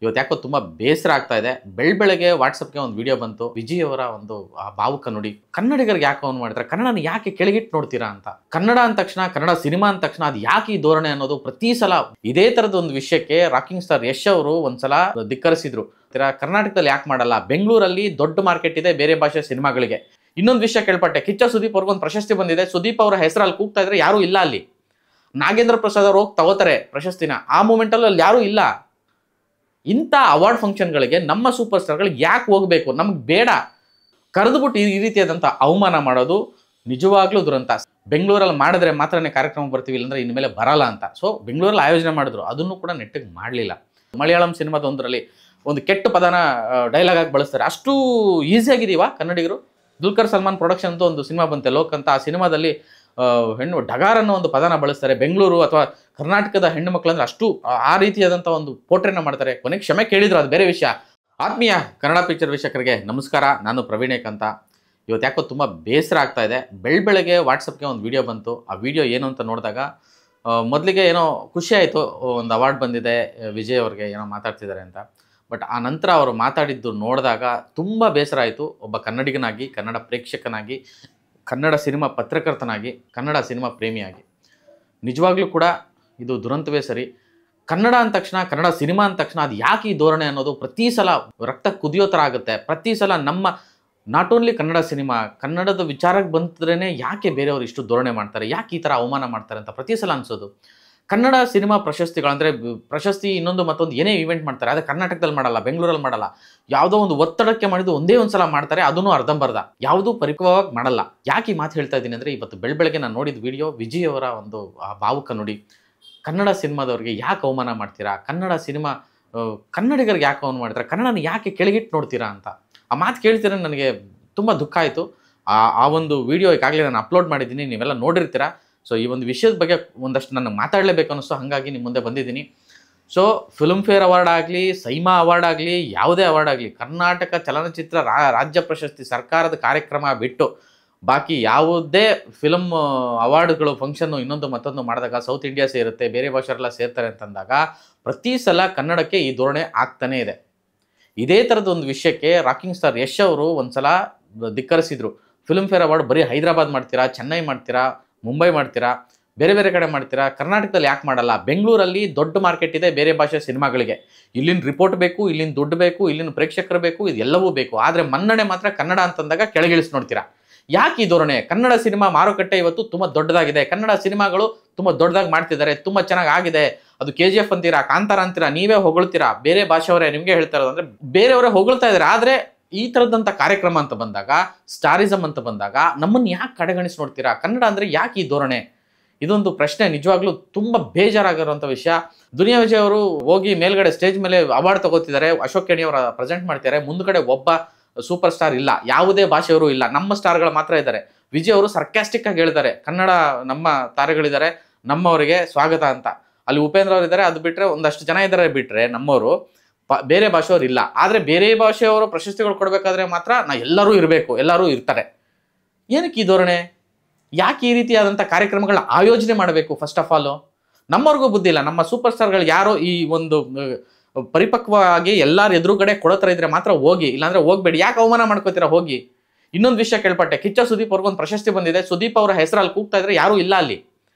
ಇವತ್ತು ಯಾಕೋ ತುಂಬ ಬೇಸರ ಆಗ್ತಾ ಇದೆ. ಬೆಳಗ್ಗೆ ವಾಟ್ಸಪ್ಗೆ ಒಂದು ವಿಡಿಯೋ ಬಂತು. ವಿಜಯ್ ಅವರ ಒಂದು ಭಾವುಕ ನುಡಿ. ಕನ್ನಡಿಗರಿಗೆ ಯಾಕೆ ಅವ್ನು ಮಾಡ್ತಾರೆ, ಕನ್ನಡನ ಯಾಕೆ ಕೆಳಗಿಟ್ಟು ನೋಡ್ತೀರಾ ಅಂತ. ಕನ್ನಡ ಅಂದ ತಕ್ಷಣ, ಕನ್ನಡ ಸಿನಿಮಾ ಅಂದ ತಕ್ಷಣ ಅದು ಯಾಕೆ ಈ ಧೋರಣೆ ಅನ್ನೋದು ಪ್ರತಿ ಸಲ ಇದೇ ಥರದ ಒಂದು ವಿಷಯಕ್ಕೆ ರಾಕಿಂಗ್ ಸ್ಟಾರ್ ಯಶ್ ಅವರು ಒಂದ್ಸಲ ಧಿಕ್ಕರಿಸಿದ್ರು. ಕರ್ನಾಟಕದಲ್ಲಿ ಯಾಕೆ ಮಾಡಲ್ಲ, ಬೆಂಗಳೂರಲ್ಲಿ ದೊಡ್ಡ ಮಾರ್ಕೆಟ್ ಇದೆ ಬೇರೆ ಭಾಷೆ ಸಿನಿಮಾಗಳಿಗೆ. ಇನ್ನೊಂದು ವಿಷಯ ಕೇಳ್ಪಟ್ಟೆ, ಕಿಚ್ಚ ಸುದೀಪ್ ಅವ್ರಿಗೊಂದು ಪ್ರಶಸ್ತಿ ಬಂದಿದೆ. ಸುದೀಪ್ ಅವರ ಹೆಸರಲ್ಲಿ ಕೂಗ್ತಾ ಇದ್ರೆ ಯಾರೂ ಇಲ್ಲ ಅಲ್ಲಿ. ನಾಗೇಂದ್ರ ಪ್ರಸಾದ್ ಅವರು ಹೋಗಿ ತಗೋತಾರೆ ಪ್ರಶಸ್ತಿನ, ಆ ಮೂಮೆಂಟಲ್ಲಿ ಅಲ್ಲಿ ಯಾರೂ ಇಲ್ಲ. ಇಂಥ ಅವಾರ್ಡ್ ಫಂಕ್ಷನ್ಗಳಿಗೆ ನಮ್ಮ ಸೂಪರ್ ಸ್ಟಾರ್ಗಳಿಗೆ ಯಾಕೆ ಹೋಗಬೇಕು, ನಮ್ಗೆ ಬೇಡ. ಕರೆದುಬಿಟ್ಟು ಈ ರೀತಿಯಾದಂಥ ಅವಮಾನ ಮಾಡೋದು ನಿಜವಾಗ್ಲೂ ದುರಂತ. ಬೆಂಗಳೂರಲ್ಲಿ ಮಾಡಿದ್ರೆ ಮಾತ್ರನೇ ಕಾರ್ಯಕ್ರಮ ಬರ್ತೀವಿ, ಇಲ್ಲಾಂದ್ರೆ ಇನ್ಮೇಲೆ ಬರಲ್ಲ ಅಂತ. ಸೊ ಬೆಂಗಳೂರಲ್ಲಿ ಆಯೋಜನೆ ಮಾಡಿದ್ರು, ಅದನ್ನು ಕೂಡ ನೆಟ್ಟಿಗೆ ಮಾಡಲಿಲ್ಲ. ಮಲಯಾಳಂ ಸಿನಿಮಾದೊಂದರಲ್ಲಿ ಒಂದು ಕೆಟ್ಟ ಪದನ ಡೈಲಾಗ್ ಆಗಿ ಬಳಸ್ತಾರೆ. ಅಷ್ಟು ಈಸಿಯಾಗಿದೀವಾ ಕನ್ನಡಿಗರು? ದುಲ್ಕರ್ ಸಲ್ಮಾನ್ ಪ್ರೊಡಕ್ಷನ್ ಅಂತ ಒಂದು ಸಿನಿಮಾ ಬಂತೆ ಲೋಕ್ ಅಂತ. ಆ ಸಿನಿಮಾದಲ್ಲಿ ಹೆಣ್ಣು ಡಗಾರ್ ಅನ್ನೋ ಒಂದು ಪದನ ಬಳಸ್ತಾರೆ. ಬೆಂಗಳೂರು ಅಥವಾ ಕರ್ನಾಟಕದ ಹೆಣ್ಣು ಮಕ್ಕಳಂದ್ರೆ ಅಷ್ಟು ಆ ರೀತಿಯಾದಂಥ ಒಂದು ಪೋಟ್ರೆನ ಮಾಡ್ತಾರೆ. ಕೊನೆಗೆ ಕ್ಷಮೆ ಕೇಳಿದ್ರು, ಅದು ಬೇರೆ ವಿಷಯ. ಆತ್ಮೀಯ ಕನ್ನಡ ಪಿಕ್ಚರ್ ವೀಕ್ಷಕರಿಗೆ ನಮಸ್ಕಾರ, ನಾನು ಪ್ರವೀಣೇಕ್ ಅಂತ. ಇವತ್ತು ಯಾಕೋ ತುಂಬ ಬೇಸರ ಆಗ್ತಾ ಇದೆ. ಬೆಳಗ್ಗೆ ವಾಟ್ಸಪ್ಗೆ ಒಂದು ವಿಡಿಯೋ ಬಂತು. ಆ ವಿಡಿಯೋ ಏನು ಅಂತ ನೋಡಿದಾಗ ಮೊದಲಿಗೆ ಏನೋ ಖುಷಿ ಆಯಿತು, ಒಂದು ಅವಾರ್ಡ್ ಬಂದಿದೆ ವಿಜಯ್ ಅವ್ರಿಗೆ, ಏನೋ ಮಾತಾಡ್ತಿದ್ದಾರೆ ಅಂತ. ಬಟ್ ಆ ನಂತರ ಅವರು ಮಾತಾಡಿದ್ದು ನೋಡಿದಾಗ ತುಂಬ ಬೇಸರ ಆಯಿತು. ಒಬ್ಬ ಕನ್ನಡಿಗನಾಗಿ, ಕನ್ನಡ ಪ್ರೇಕ್ಷಕನಾಗಿ, ಕನ್ನಡ ಸಿನಿಮಾ ಪತ್ರಕರ್ತನಾಗಿ, ಕನ್ನಡ ಸಿನಿಮಾ ಪ್ರೇಮಿಯಾಗಿ ನಿಜವಾಗ್ಲೂ ಕೂಡ ಇದು ದುರಂತವೇ ಸರಿ. ಕನ್ನಡ ಅಂದ ತಕ್ಷಣ, ಕನ್ನಡ ಸಿನಿಮಾ ಅಂದ ತಕ್ಷಣ ಅದು ಯಾಕೆ ಈ ಧೋರಣೆ ಅನ್ನೋದು ಪ್ರತಿ ಸಲ ರಕ್ತ ಕುದಿಯೋ ಥರ ಆಗುತ್ತೆ. ಪ್ರತಿ ಸಲ ನಮ್ಮ ನಾಟ್ ಓನ್ಲಿ ಕನ್ನಡ ಸಿನಿಮಾ, ಕನ್ನಡದ ವಿಚಾರಕ್ಕೆ ಬಂತದ್ರೇ ಯಾಕೆ ಬೇರೆಯವರು ಇಷ್ಟು ಧೋರಣೆ ಮಾಡ್ತಾರೆ, ಯಾಕೆ ಈ ಥರ ಅವಮಾನ ಮಾಡ್ತಾರೆ ಅಂತ ಪ್ರತಿ ಸಲ ಅನಿಸೋದು. ಕನ್ನಡ ಸಿನಿಮಾ ಪ್ರಶಸ್ತಿಗಳಂದರೆ ಪ್ರಶಸ್ತಿ ಇನ್ನೊಂದು ಮತ್ತೊಂದು ಏನೇ ಇವೆಂಟ್ ಮಾಡ್ತಾರೆ, ಆದರೆ ಕರ್ನಾಟಕದಲ್ಲಿ ಮಾಡಲ್ಲ, ಬೆಂಗಳೂರಲ್ಲಿ ಮಾಡಲ್ಲ. ಯಾವುದೋ ಒಂದು ಒತ್ತಡಕ್ಕೆ ಮಾಡಿದ್ದು ಒಂದೇ ಒಂದು ಸಲ ಮಾಡ್ತಾರೆ, ಅದನ್ನು ಅರ್ಧಂಬರ್ಧ, ಯಾವುದೂ ಪರಿಪಕ್ವವಾಗಿ ಮಾಡಲ್ಲ. ಯಾಕೆ ಈ ಮಾತು ಹೇಳ್ತಾ ಇದ್ದೀನಿ ಅಂದರೆ, ಇವತ್ತು ಬೆಳಗ್ಗೆ ನಾನು ನೋಡಿದ ವಿಡಿಯೋ ವಿಜಯ್ ಅವರ ಒಂದು ಭಾವುಕ ನುಡಿ. ಕನ್ನಡ ಸಿನಿಮಾದವ್ರಿಗೆ ಯಾಕೆ ಅವಮಾನ ಮಾಡ್ತೀರಾ, ಕನ್ನಡ ಸಿನಿಮಾ ಕನ್ನಡಿಗರಿಗೆ ಯಾಕೆ ಅವಮಾನ ಮಾಡ್ತೀರಾ, ಕನ್ನಡನ ಯಾಕೆ ಕೆಳಗಿಟ್ಟು ನೋಡ್ತೀರಾ ಅಂತ ಆ ಮಾತು ಕೇಳ್ತೀರ. ನನಗೆ ತುಂಬ ದುಃಖ ಆಯಿತು. ಆ ಒಂದು ವಿಡಿಯೋ ಈಗಾಗಲೇ ನಾನು ಅಪ್ಲೋಡ್ ಮಾಡಿದ್ದೀನಿ, ನೀವೆಲ್ಲ ನೋಡಿರ್ತೀರ. ಸೊ ಈ ಒಂದು ವಿಷಯದ ಬಗ್ಗೆ ಒಂದಷ್ಟು ನನಗೆ ಮಾತಾಡಲೇಬೇಕು ಅನ್ನಿಸ್ತು, ಹಾಗಾಗಿ ನಿಮ್ಮ ಮುಂದೆ ಬಂದಿದ್ದೀನಿ. ಸೊ ಫಿಲ್ಮ್ ಫೇರ್ ಅವಾರ್ಡ್ ಆಗಲಿ, ಸೈಮಾ ಅವಾರ್ಡ್ ಆಗಲಿ, ಯಾವುದೇ ಅವಾರ್ಡ್ ಆಗಲಿ, ಕರ್ನಾಟಕ ಚಲನಚಿತ್ರ ರಾಜ್ಯ ಪ್ರಶಸ್ತಿ ಸರ್ಕಾರದ ಕಾರ್ಯಕ್ರಮ ಬಿಟ್ಟು ಬಾಕಿ ಯಾವುದೇ ಫಿಲಮ್ ಅವಾರ್ಡ್ಗಳು ಫಂಕ್ಷನ್ನು ಇನ್ನೊಂದು ಮತ್ತೊಂದು ಮಾಡಿದಾಗ ಸೌತ್ ಇಂಡಿಯಾ ಸೇರುತ್ತೆ, ಬೇರೆ ಭಾಷೆಲ್ಲ ಸೇರ್ತಾರೆ ಅಂತಂದಾಗ ಪ್ರತಿ ಸಲ ಕನ್ನಡಕ್ಕೆ ಈ ಧೋರಣೆ ಆಗ್ತಾನೇ ಇದೆ. ಇದೇ ಥರದ ಒಂದು ವಿಷಯಕ್ಕೆ ರಾಕಿಂಗ್ ಸ್ಟಾರ್ ಯಶ್ ಅವರು ಒಂದ್ಸಲ ಧಿಕ್ಕರಿಸಿದ್ರು. ಫಿಲ್ಮ್ ಫೇರ್ ಅವಾರ್ಡ್ ಬರೀ ಹೈದರಾಬಾದ್ ಮಾಡ್ತೀರಾ, ಚೆನ್ನೈ ಮಾಡ್ತೀರಾ, ಮುಂಬೈ ಮಾಡ್ತೀರಾ, ಬೇರೆ ಬೇರೆ ಕಡೆ ಮಾಡ್ತೀರಾ, ಕರ್ನಾಟಕದಲ್ಲಿ ಯಾಕೆ ಮಾಡಲ್ಲ, ಬೆಂಗಳೂರಲ್ಲಿ ದೊಡ್ಡ ಮಾರ್ಕೆಟ್ ಇದೆ ಬೇರೆ ಭಾಷೆ ಸಿನಿಮಾಗಳಿಗೆ, ಇಲ್ಲಿನ ರಿಪೋರ್ಟ್ ಬೇಕು, ಇಲ್ಲಿನ ದುಡ್ಡು ಬೇಕು, ಇಲ್ಲಿನ ಪ್ರೇಕ್ಷಕರು ಬೇಕು, ಇದೆಲ್ಲವೂ ಬೇಕು. ಆದರೆ ಮನ್ನಣೆ ಮಾತ್ರ ಕನ್ನಡ ಅಂತಂದಾಗ ಕೆಳಗಿಳಿಸಿ ನೋಡ್ತೀರಾ. ಯಾಕೆ ಈ ಧೋರಣೆ? ಕನ್ನಡ ಸಿನಿಮಾ ಮಾರುಕಟ್ಟೆ ಇವತ್ತು ತುಂಬ ದೊಡ್ಡದಾಗಿದೆ. ಕನ್ನಡ ಸಿನಿಮಾಗಳು ತುಂಬ ದೊಡ್ಡದಾಗಿ ಮಾಡ್ತಿದ್ದಾರೆ, ತುಂಬ ಚೆನ್ನಾಗಿ ಆಗಿದೆ. ಅದು KGF ಅಂತೀರಾ, ಕಾಂತಾರ ಅಂತೀರಾ, ನೀವೇ ಹೊಗಳ್ತೀರಾ. ಬೇರೆ ಭಾಷೆಯವರೇ ನಿಮಗೆ ಹೇಳ್ತಾ ಇರೋದು ಅಂದರೆ ಬೇರೆಯವರೇ ಹೊಗಳ್ತಾ ಇದ್ದಾರೆ. ಆದರೆ ಈ ಥರದಂಥ ಕಾರ್ಯಕ್ರಮ ಅಂತ ಬಂದಾಗ, ಸ್ಟಾರಿಸಮ್ ಅಂತ ಬಂದಾಗ ನಮ್ಮನ್ನು ಯಾಕೆ ಕಡೆಗಣಿಸಿ ನೋಡ್ತೀರಾ? ಕನ್ನಡ ಅಂದರೆ ಯಾಕೆ ಈ ಧೋರಣೆ? ಇದೊಂದು ಪ್ರಶ್ನೆ ನಿಜವಾಗ್ಲೂ ತುಂಬ ಬೇಜಾರಾಗಿರುವಂಥ ವಿಷಯ. ದುನಿಯಾ ವಿಜಯ್ ಅವರು ಹೋಗಿ ಮೇಲ್ಗಡೆ ಸ್ಟೇಜ್ ಮೇಲೆ ಅವಾರ್ಡ್ ತಗೋತಿದ್ದಾರೆ, ಅಶೋಕ್ ಕೆಣಿ ಅವರ ಪ್ರೆಸೆಂಟ್ ಮಾಡ್ತಾರೆ. ಮುಂದ್ಗಡೆ ಒಬ್ಬ ಸೂಪರ್ ಸ್ಟಾರ್ ಇಲ್ಲ, ಯಾವುದೇ ಭಾಷೆಯವರು ಇಲ್ಲ, ನಮ್ಮ ಸ್ಟಾರ್ಗಳು ಮಾತ್ರ ಇದ್ದಾರೆ. ವಿಜಯ್ ಅವರು ಸರ್ಕ್ಯಾಸ್ಟಿಕ್ ಆಗಿ ಹೇಳ್ತಾರೆ, ಕನ್ನಡ ನಮ್ಮ ತಾರೆಗಳಿದ್ದಾರೆ, ನಮ್ಮವರಿಗೆ ಸ್ವಾಗತ ಅಂತ. ಅಲ್ಲಿ ಉಪೇಂದ್ರ ಅವರು ಇದ್ದಾರೆ, ಅದು ಬಿಟ್ಟರೆ ಒಂದಷ್ಟು ಜನ ಇದ್ದಾರೆ, ಬಿಟ್ಟರೆ ನಮ್ಮವರು ಬೇರೆ ಭಾಷೆಯವರು ಇಲ್ಲ. ಆದರೆ ಬೇರೆ ಭಾಷೆಯವರು ಪ್ರಶಸ್ತಿಗಳು ಕೊಡಬೇಕಾದ್ರೆ ಮಾತ್ರ ಎಲ್ಲರೂ ಇರಬೇಕು, ಎಲ್ಲರೂ ಇರ್ತಾರೆ. ಏನಕ್ಕೆ ಈ ಧೋರಣೆ? ಯಾಕೆ ಈ ರೀತಿಯಾದಂಥ ಕಾರ್ಯಕ್ರಮಗಳನ್ನ ಆಯೋಜನೆ ಮಾಡಬೇಕು? ಫಸ್ಟ್ ಆಫ್ ಆಲು ನಮ್ಮವ್ರಿಗೂ ಬುದ್ಧಿ ಇಲ್ಲ. ನಮ್ಮ ಸೂಪರ್ ಸ್ಟಾರ್ಗಳು ಯಾರೋ ಈ ಒಂದು ಪರಿಪಕ್ವವಾಗಿ ಎಲ್ಲರ ಎದುರುಗಡೆ ಕೊಡೋತರ ಇದ್ರೆ ಮಾತ್ರ ಹೋಗಿ, ಇಲ್ಲಾಂದ್ರೆ ಹೋಗ್ಬೇಡಿ. ಯಾಕೆ ಅವಮಾನ ಮಾಡ್ಕೋತೀರಾ? ಹೋಗಿ. ಇನ್ನೊಂದು ವಿಷಯ ಕೇಳ್ಪಟ್ಟೆ, ಕಿಚ್ಚ ಸುದೀಪ್ ಅವ್ರಿಗೊಂದು ಪ್ರಶಸ್ತಿ ಬಂದಿದೆ. ಸುದೀಪ್ ಅವರ ಹೆಸರಲ್ಲಿ ಕೂಗ್ತಾ ಇದ್ರೆ ಯಾರೂ ಇಲ್ಲ ಅಲ್ಲಿ.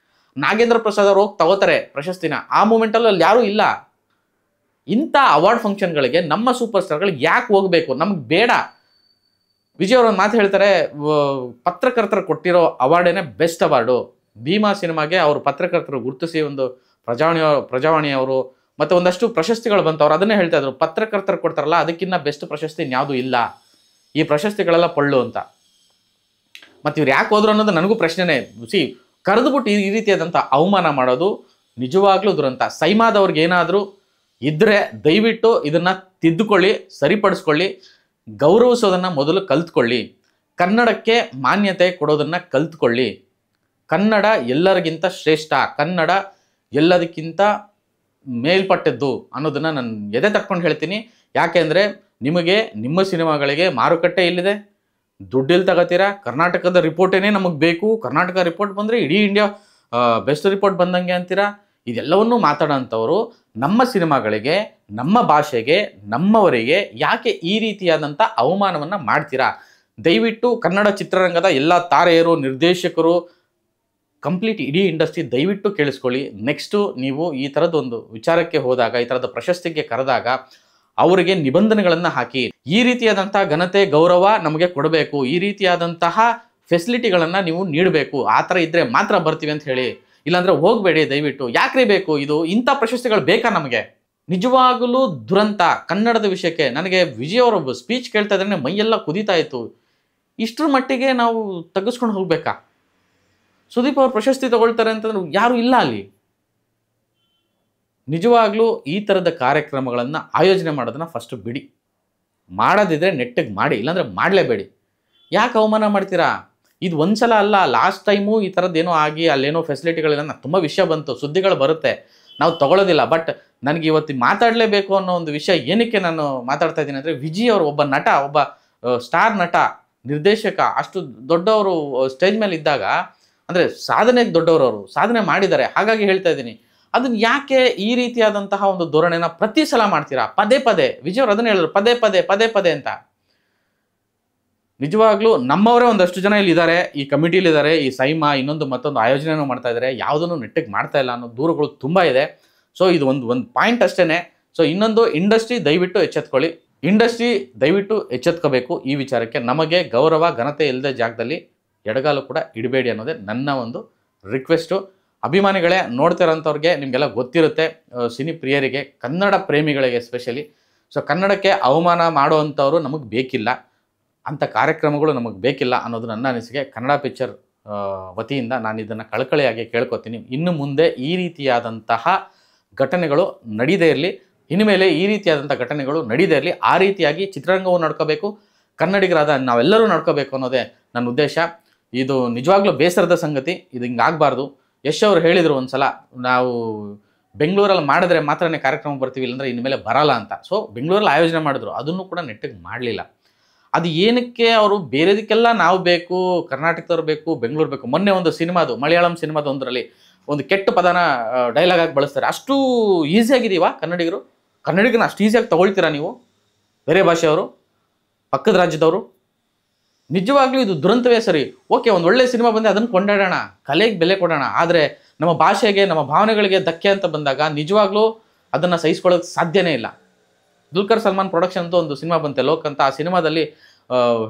ನಾಗೇಂದ್ರ ಪ್ರಸಾದ್ ಅವರು ಹೋಗಿ ತಗೋತಾರೆ ಪ್ರಶಸ್ತಿನ, ಆ ಮೂಮೆಂಟಲ್ಲಿ ಅಲ್ಲಿ ಯಾರೂ ಇಲ್ಲ. ಇಂಥ ಅವಾರ್ಡ್ ಫಂಕ್ಷನ್ಗಳಿಗೆ ನಮ್ಮ ಸೂಪರ್ ಸ್ಟಾರ್ಗಳಿಗೆ ಯಾಕೆ ಹೋಗಬೇಕು, ನಮ್ಗೆ ಬೇಡ. ವಿಜಯ್ ಅವರು ಒಂದು ಮಾತು ಹೇಳ್ತಾರೆ, ಪತ್ರಕರ್ತರು ಕೊಟ್ಟಿರೋ ಅವಾರ್ಡೇನೆ ಬೆಸ್ಟ್ ಅವಾರ್ಡು. ಭೀಮಾ ಸಿನಿಮಾಗೆ ಅವರು ಪತ್ರಕರ್ತರು ಗುರುತಿಸಿ ಒಂದು ಪ್ರಜಾವಾಣಿಯವರು ಮತ್ತು ಒಂದಷ್ಟು ಪ್ರಶಸ್ತಿಗಳು ಬಂತು. ಅವ್ರು ಅದನ್ನೇ ಹೇಳ್ತಾ ಇದ್ರು, ಪತ್ರಕರ್ತರು ಕೊಡ್ತಾರಲ್ಲ ಅದಕ್ಕಿಂತ ಬೆಸ್ಟ್ ಪ್ರಶಸ್ತಿ ಇನ್ಯಾವುದೂ ಇಲ್ಲ, ಈ ಪ್ರಶಸ್ತಿಗಳೆಲ್ಲ ಪಳ್ಳು ಅಂತ. ಮತ್ತು ಇವ್ರು ಯಾಕೆ ಹೋದ್ರು ಅನ್ನೋದು ನನಗೂ ಪ್ರಶ್ನೆನೇ. ಕರೆದುಬಿಟ್ಟು ಈ ರೀತಿಯಾದಂಥ ಅವಮಾನ ಮಾಡೋದು ನಿಜವಾಗ್ಲೂ ದುರಂತ. ಸೈಮಾದವ್ರಿಗೆ ಏನಾದರೂ ಇದ್ದರೆ ದಯವಿಟ್ಟು ಇದನ್ನು ತಿದ್ದುಕೊಳ್ಳಿ, ಸರಿಪಡಿಸ್ಕೊಳ್ಳಿ, ಗೌರವಿಸೋದನ್ನು ಮೊದಲು ಕಲ್ತ್ಕೊಳ್ಳಿ, ಕನ್ನಡಕ್ಕೆ ಮಾನ್ಯತೆ ಕೊಡೋದನ್ನು ಕಲ್ತ್ಕೊಳ್ಳಿ. ಕನ್ನಡ ಎಲ್ಲರಿಗಿಂತ ಶ್ರೇಷ್ಠ, ಕನ್ನಡ ಎಲ್ಲದಕ್ಕಿಂತ ಮೇಲ್ಪಟ್ಟದ್ದು ಅನ್ನೋದನ್ನು ನಾನು ಎದೆ ತಟ್ಕೊಂಡು ಹೇಳ್ತೀನಿ. ಯಾಕೆಂದರೆ ನಿಮಗೆ ನಿಮ್ಮ ಸಿನಿಮಾಗಳಿಗೆ ಮಾರುಕಟ್ಟೆ ಇಲ್ಲಿದೆ, ದುಡ್ಡಿಲ್ಲಿ ತಗೋತೀರಾ. ಕರ್ನಾಟಕದ ರಿಪೋರ್ಟೇನೇ ನಮಗೆ ಬೇಕು, ಕರ್ನಾಟಕ ರಿಪೋರ್ಟ್ ಬಂದರೆ ಇಡೀ ಇಂಡಿಯಾ ಬೆಸ್ಟ್ ರಿಪೋರ್ಟ್ ಬಂದಂಗೆ ಅಂತೀರಾ. ಇದೆಲ್ಲವನ್ನೂ ಮಾತಾಡೋಂಥವ್ರು ನಮ್ಮ ಸಿನಿಮಾಗಳಿಗೆ, ನಮ್ಮ ಭಾಷೆಗೆ, ನಮ್ಮವರಿಗೆ ಯಾಕೆ ಈ ರೀತಿಯಾದಂಥ ಅವಮಾನವನ್ನು ಮಾಡ್ತೀರಾ? ದಯವಿಟ್ಟು ಕನ್ನಡ ಚಿತ್ರರಂಗದ ಎಲ್ಲ ತಾರೆಯರು, ನಿರ್ದೇಶಕರು, ಕಂಪ್ಲೀಟ್ ಇಡೀ ಇಂಡಸ್ಟ್ರಿ ದಯವಿಟ್ಟು ಕೇಳಿಸ್ಕೊಳ್ಳಿ. ನೆಕ್ಸ್ಟು ನೀವು ಈ ಥರದ್ದೊಂದು ವಿಚಾರಕ್ಕೆ ಹೋದಾಗ, ಈ ಥರದ ಪ್ರಶಸ್ತಿಗೆ ಕರೆದಾಗ ಅವರಿಗೆ ನಿಬಂಧನೆಗಳನ್ನು ಹಾಕಿ, ಈ ರೀತಿಯಾದಂಥ ಘನತೆ, ಗೌರವ ನಮಗೆ ಕೊಡಬೇಕು, ಈ ರೀತಿಯಾದಂತಹ ಫೆಸಿಲಿಟಿಗಳನ್ನು ನೀವು ನೀಡಬೇಕು, ಆ ಥರ ಇದ್ದರೆ ಮಾತ್ರ ಬರ್ತೀವಿ ಅಂತ ಹೇಳಿ. ಇಲ್ಲಾಂದರೆ ಹೋಗಬೇಡಿ ದಯವಿಟ್ಟು. ಯಾಕ್ರಿ ಬೇಕು ಇದು? ಇಂಥ ಪ್ರಶಸ್ತಿಗಳು ಬೇಕಾ ನಮಗೆ? ನಿಜವಾಗಲೂ ದುರಂತ. ಕನ್ನಡದ ವಿಷಯಕ್ಕೆ ನನಗೆ ವಿಜಯ್ ಅವರ ಸ್ಪೀಚ್ ಕೇಳ್ತಾ ಇದ್ರೆ ಮೈಯೆಲ್ಲ ಕುದೀತಾ ಇತ್ತು. ಇಷ್ಟರ ಮಟ್ಟಿಗೆ ನಾವು ತೆಗೆಸ್ಕೊಂಡು ಹೋಗಬೇಕಾ? ಸುದೀಪ್ ಅವರು ಪ್ರಶಸ್ತಿ ತಗೊಳ್ತಾರೆ ಅಂತಂದ್ರೆ ಯಾರೂ ಇಲ್ಲ ಅಲ್ಲಿ. ನಿಜವಾಗ್ಲೂ ಈ ಥರದ ಕಾರ್ಯಕ್ರಮಗಳನ್ನು ಆಯೋಜನೆ ಮಾಡೋದನ್ನು ಫಸ್ಟು ಬಿಡಿ. ಮಾಡೋದಿದ್ರೆ ನೆಟ್ಟಿಗೆ ಮಾಡಿ, ಇಲ್ಲಾಂದರೆ ಮಾಡಲೇಬೇಡಿ. ಯಾಕೆ ಅವಮಾನ ಮಾಡ್ತೀರಾ? ಇದು ಒಂದ್ಸಲ ಅಲ್ಲ, ಲಾಸ್ಟ್ ಟೈಮು ಈ ಥರದ್ದೇನೋ ಆಗಿ ಅಲ್ಲೇನೋ ಫೆಸಿಲಿಟಿಗಳಿಲ್ಲ, ತುಂಬ ವಿಷಯ ಬಂತು, ಸುದ್ದಿಗಳು ಬರುತ್ತೆ, ನಾವು ತಗೊಳ್ಳೋದಿಲ್ಲ. ಬಟ್ ನನಗೆ ಇವತ್ತು ಮಾತಾಡಲೇಬೇಕು ಅನ್ನೋ ಒಂದು ವಿಷಯ ಏನಕ್ಕೆ ನಾನು ಮಾತಾಡ್ತಾ ಇದ್ದೀನಿ ಅಂದರೆ, ವಿಜಯ್ ಅವರು ಒಬ್ಬ ನಟ, ಒಬ್ಬ ಸ್ಟಾರ್ ನಟ, ನಿರ್ದೇಶಕ, ಅಷ್ಟು ದೊಡ್ಡವರು ಸ್ಟೇಜ್ ಮೇಲೆ ಇದ್ದಾಗ, ಅಂದರೆ ಸಾಧನೆಗೆ ದೊಡ್ಡವರು, ಅವರು ಸಾಧನೆ ಮಾಡಿದ್ದಾರೆ, ಹಾಗಾಗಿ ಹೇಳ್ತಾ ಇದ್ದೀನಿ. ಅದನ್ನು ಯಾಕೆ ಈ ರೀತಿಯಾದಂತಹ ಒಂದು ಧೋರಣೆನ ಪ್ರತಿ ಸಲ ಮಾಡ್ತೀರಾ? ಪದೇ ಪದೇ ವಿಜಯ್ ಅವರು ಅದನ್ನು ಹೇಳಿದ್ರು, ಪದೇ ಪದೇ ಪದೇ ಪದೇ ಅಂತ. ನಿಜವಾಗ್ಲೂ ನಮ್ಮವರೇ ಒಂದಷ್ಟು ಜನ ಇಲ್ಲಿ ಇದ್ದಾರೆ, ಈ ಕಮಿಟಿಲಿ ಇದ್ದಾರೆ, ಈ ಸೈಮಾ ಇನ್ನೊಂದು ಮತ್ತೊಂದು ಆಯೋಜನೆಯನ್ನು ಮಾಡ್ತಾ ಇದ್ದಾರೆ, ಯಾವುದನ್ನು ನೆಟ್ಟಿಗೆ ಮಾಡ್ತಾ ಇಲ್ಲ ಅನ್ನೋ ದೂರುಗಳು ತುಂಬ ಇದೆ. ಸೊ ಇದು ಒಂದು ಪಾಯಿಂಟ್ ಅಷ್ಟೇ. ಸೊ ಇನ್ನೊಂದು, ಇಂಡಸ್ಟ್ರಿ ದಯವಿಟ್ಟು ಎಚ್ಚೆತ್ಕೊಳ್ಳಿ. ಇಂಡಸ್ಟ್ರಿ ದಯವಿಟ್ಟು ಎಚ್ಚೆತ್ಕೋಬೇಕು ಈ ವಿಚಾರಕ್ಕೆ. ನಮಗೆ ಗೌರವ, ಘನತೆ ಇಲ್ಲದೆ ಜಾಗದಲ್ಲಿ ಎಡಗಾಲು ಕೂಡ ಇಡಬೇಡಿ ಅನ್ನೋದೇ ನನ್ನ ಒಂದು ರಿಕ್ವೆಸ್ಟು. ಅಭಿಮಾನಿಗಳೇ, ನೋಡ್ತಿರೋಂಥವ್ರಿಗೆ ನಿಮಗೆಲ್ಲ ಗೊತ್ತಿರುತ್ತೆ, ಸಿನಿ ಪ್ರಿಯರಿಗೆ, ಕನ್ನಡ ಪ್ರೇಮಿಗಳಿಗೆ ಎಸ್ಪೆಷಲಿ. ಸೊ ಕನ್ನಡಕ್ಕೆ ಅವಮಾನ ಮಾಡುವಂಥವ್ರು ನಮಗೆ ಬೇಕಿಲ್ಲ, ಅಂಥ ಕಾರ್ಯಕ್ರಮಗಳು ನಮಗೆ ಬೇಕಿಲ್ಲ ಅನ್ನೋದು ನನ್ನ ಅನಿಸಿಕೆ. ಕನ್ನಡ ಪಿಕ್ಚರ್ ವತಿಯಿಂದ ನಾನು ಇದನ್ನು ಕಳಕಳಿಯಾಗಿ ಕೇಳ್ಕೊತೀನಿ. ಇನ್ನು ಮುಂದೆ ಈ ರೀತಿಯಾದಂತಹ ಘಟನೆಗಳು ನಡೀದೇ ಇರಲಿ, ಇನ್ಮೇಲೆ ಈ ರೀತಿಯಾದಂಥ ಘಟನೆಗಳು ನಡೀದೇ ಇರಲಿ. ಆ ರೀತಿಯಾಗಿ ಚಿತ್ರರಂಗವು ನಡ್ಕೋಬೇಕು, ಕನ್ನಡಿಗರಾದ ನಾವೆಲ್ಲರೂ ನಡ್ಕೋಬೇಕು ಅನ್ನೋದೇ ನನ್ನ ಉದ್ದೇಶ. ಇದು ನಿಜವಾಗ್ಲೂ ಬೇಸರದ ಸಂಗತಿ, ಇದು ಹಿಂಗಾಗಬಾರ್ದು. ಯಶ್ ಅವರು ಹೇಳಿದರು ಒಂದು ಸಲ, ನಾವು ಬೆಂಗಳೂರಲ್ಲಿ ಮಾಡಿದ್ರೆ ಮಾತ್ರನೇ ಕಾರ್ಯಕ್ರಮ ಬರ್ತೀವಿ, ಇಲ್ಲಾಂದರೆ ಇನ್ಮೇಲೆ ಬರಲ್ಲ ಅಂತ. ಸೊ ಬೆಂಗಳೂರಲ್ಲಿ ಆಯೋಜನೆ ಮಾಡಿದ್ರು, ಅದನ್ನು ಕೂಡ ನೆಟ್ಟಿಗೆ ಮಾಡಲಿಲ್ಲ. ಅದು ಏನಕ್ಕೆ? ಅವರು ಬೇರೆದಕ್ಕೆಲ್ಲ ನಾವು ಬೇಕು, ಕರ್ನಾಟಕದವ್ರು ಬೇಕು, ಬೆಂಗಳೂರು ಬೇಕು. ಮೊನ್ನೆ ಒಂದು ಸಿನಿಮಾದು, ಮಲಯಾಳಂ ಸಿನಿಮಾದ ಒಂದರಲ್ಲಿ ಒಂದು ಕೆಟ್ಟ ಪದನ ಡೈಲಾಗ್ ಆಗಿ ಬಳಸ್ತಾರೆ. ಅಷ್ಟು ಈಸಿಯಾಗಿದೀವಾ ಕನ್ನಡಿಗನ ಅಷ್ಟು ಈಸಿಯಾಗಿ ತಗೊಳ್ತೀರಾ ನೀವು? ಬೇರೆ ಭಾಷೆಯವರು, ಪಕ್ಕದ ರಾಜ್ಯದವರು? ನಿಜವಾಗ್ಲೂ ಇದು ದುರಂತವೇ. ಸರಿ, ಓಕೆ, ಒಂದು ಒಳ್ಳೆ ಸಿನಿಮಾ ಬಂದರೆ ಅದನ್ನು ಕೊಂಡಾಡೋಣ, ಕಲೆಗೆ ಬೆಲೆ ಕೊಡೋಣ. ಆದರೆ ನಮ್ಮ ಭಾಷೆಗೆ, ನಮ್ಮ ಭಾವನೆಗಳಿಗೆ ಧಕ್ಕೆ ಅಂತ ಬಂದಾಗ ನಿಜವಾಗ್ಲೂ ಅದನ್ನು ಸಹಿಸ್ಕೊಳ್ಳೋಕ್ಕೆ ಸಾಧ್ಯನೇ ಇಲ್ಲ. ದುಲ್ಕರ್ ಸಲ್ಮಾನ್ ಪ್ರೊಡಕ್ಷನ್ ಅಂತ ಒಂದು ಸಿನಿಮಾ ಬಂತೆ, ಲೋಕ್ ಅಂತ. ಆ ಸಿನಿಮಾದಲ್ಲಿ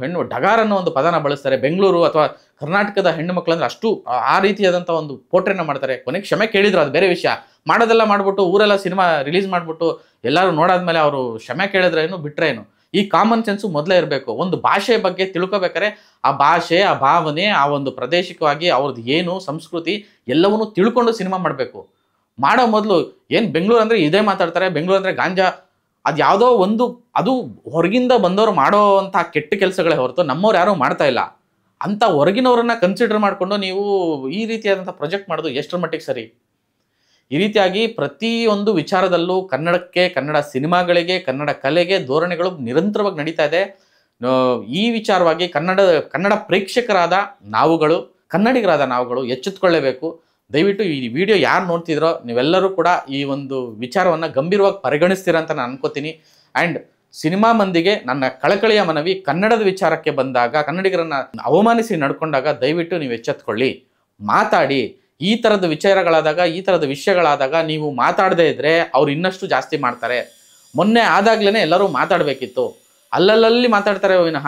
ಹೆಣ್ಣು ಡಗಾರ್ ಅನ್ನೋ ಒಂದು ಪದನ ಬಳಸ್ತಾರೆ. ಬೆಂಗಳೂರು ಅಥವಾ ಕರ್ನಾಟಕದ ಹೆಣ್ಣು ಮಕ್ಕಳಂದ್ರೆ ಅಷ್ಟು ಆ ರೀತಿಯಾದಂಥ ಒಂದು ಪೋಟ್ರೆನ ಮಾಡ್ತಾರೆ. ಕೊನೆಗೆ ಕ್ಷಮೆ ಕೇಳಿದ್ರು, ಅದು ಬೇರೆ ವಿಷಯ. ಮಾಡೋದೆಲ್ಲ ಮಾಡಿಬಿಟ್ಟು ಊರೆಲ್ಲ ಸಿನಿಮಾ ರಿಲೀಸ್ ಮಾಡಿಬಿಟ್ಟು ಎಲ್ಲರೂ ನೋಡಾದ್ಮೇಲೆ ಅವರು ಕ್ಷಮೆ ಕೇಳಿದ್ರೆ ಏನು, ಬಿಟ್ಟರೆ ಏನು? ಈ ಕಾಮನ್ ಸೆನ್ಸು ಮೊದಲೇ ಇರಬೇಕು. ಒಂದು ಭಾಷೆ ಬಗ್ಗೆ ತಿಳ್ಕೊಬೇಕಾದ್ರೆ ಆ ಭಾಷೆ, ಆ ಭಾವನೆ, ಆ ಒಂದು ಪ್ರಾದೇಶಿಕವಾಗಿ ಅವ್ರದ್ದು ಏನು ಸಂಸ್ಕೃತಿ ಎಲ್ಲವನ್ನೂ ತಿಳ್ಕೊಂಡು ಸಿನಿಮಾ ಮಾಡಬೇಕು. ಮಾಡೋ ಮೊದಲು ಏನು ಬೆಂಗಳೂರು ಅಂದರೆ ಇದೇ ಮಾತಾಡ್ತಾರೆ, ಬೆಂಗಳೂರು ಅಂದರೆ ಗಾಂಜಾ, ಅದು ಯಾವುದೋ ಒಂದು, ಅದು ಹೊರಗಿಂದ ಬಂದವರು ಮಾಡೋ ಅಂಥ ಕೆಟ್ಟ ಕೆಲಸಗಳೇ ಹೊರತು ನಮ್ಮವ್ರು ಯಾರೂ ಮಾಡ್ತಾ ಇಲ್ಲ. ಅಂಥ ಹೊರಗಿನವರನ್ನ ಕನ್ಸಿಡರ್ ಮಾಡಿಕೊಂಡು ನೀವು ಈ ರೀತಿಯಾದಂಥ ಪ್ರಾಜೆಕ್ಟ್ ಮಾಡೋದು ಎಷ್ಟರ ಮಟ್ಟಿಗೆ ಸರಿ? ಈ ರೀತಿಯಾಗಿ ಪ್ರತಿಯೊಂದು ವಿಚಾರದಲ್ಲೂ ಕನ್ನಡಕ್ಕೆ, ಕನ್ನಡ ಸಿನಿಮಾಗಳಿಗೆ, ಕನ್ನಡ ಕಲೆಗೆ ಧೋರಣೆಗಳು ನಿರಂತರವಾಗಿ ನಡೀತಾ ಇದೆ. ಈ ವಿಚಾರವಾಗಿ ಕನ್ನಡ ಪ್ರೇಕ್ಷಕರಾದ ನಾವುಗಳು, ಕನ್ನಡಿಗರಾದ ನಾವುಗಳು ಎಚ್ಚೆತ್ತುಕೊಳ್ಳಬೇಕು. ದಯವಿಟ್ಟು ಈ ವಿಡಿಯೋ ಯಾರು ನೋಡ್ತಿದ್ರೋ ನೀವೆಲ್ಲರೂ ಕೂಡ ಈ ಒಂದು ವಿಚಾರವನ್ನು ಗಂಭೀರವಾಗಿ ಪರಿಗಣಿಸ್ತೀರ ಅಂತ ನಾನು ಅನ್ಕೋತೀನಿ. ಆ್ಯಂಡ್ ಸಿನಿಮಾ ಮಂದಿಗೆ ನನ್ನ ಕಳಕಳಿಯ ಮನವಿ, ಕನ್ನಡದ ವಿಚಾರಕ್ಕೆ ಬಂದಾಗ, ಕನ್ನಡಿಗರನ್ನು ಅವಮಾನಿಸಿ ನಡ್ಕೊಂಡಾಗ ದಯವಿಟ್ಟು ನೀವು ಎಚ್ಚೆತ್ತುಕೊಳ್ಳಿ, ಮಾತಾಡಿ. ಈ ಥರದ ವಿಚಾರಗಳಾದಾಗ, ಈ ಥರದ ವಿಷಯಗಳಾದಾಗ ನೀವು ಮಾತಾಡದೇ ಇದ್ದರೆ ಅವ್ರು ಇನ್ನಷ್ಟು ಜಾಸ್ತಿ ಮಾಡ್ತಾರೆ. ಮೊನ್ನೆ ಆದಾಗ್ಲೇ ಎಲ್ಲರೂ ಮಾತಾಡಬೇಕಿತ್ತು, ಅಲ್ಲಲ್ಲಿ ಮಾತಾಡ್ತಾರೆ ವಿನಃ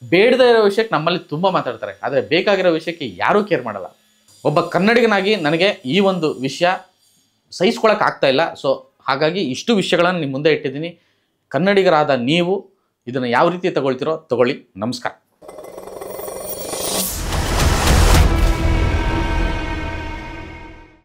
ಬೇಡದೇ ಇರೋ ವಿಷಯಕ್ಕೆ ನಮ್ಮಲ್ಲಿ ತುಂಬ ಮಾತಾಡ್ತಾರೆ. ಆದರೆ ಬೇಕಾಗಿರೋ ವಿಷಯಕ್ಕೆ ಯಾರೂ ಕೇರ್ ಮಾಡಲ್ಲ. ಒಬ್ಬ ಕನ್ನಡಿಗನಾಗಿ ನನಗೆ ಈ ಒಂದು ವಿಷಯ ಸಹಿಸ್ಕೊಳಕ್ಕೆ ಆಗ್ತಾ ಇಲ್ಲ. ಸೊ ಹಾಗಾಗಿ ಇಷ್ಟು ವಿಷಯಗಳನ್ನು ನಿಮ್ಮ ಮುಂದೆ ಇಟ್ಟಿದ್ದೀನಿ. ಕನ್ನಡಿಗರಾದ ನೀವು ಇದನ್ನು ಯಾವ ರೀತಿ ತಗೊಳ್ತೀರೋ ತಗೊಳ್ಳಿ. ನಮಸ್ಕಾರ.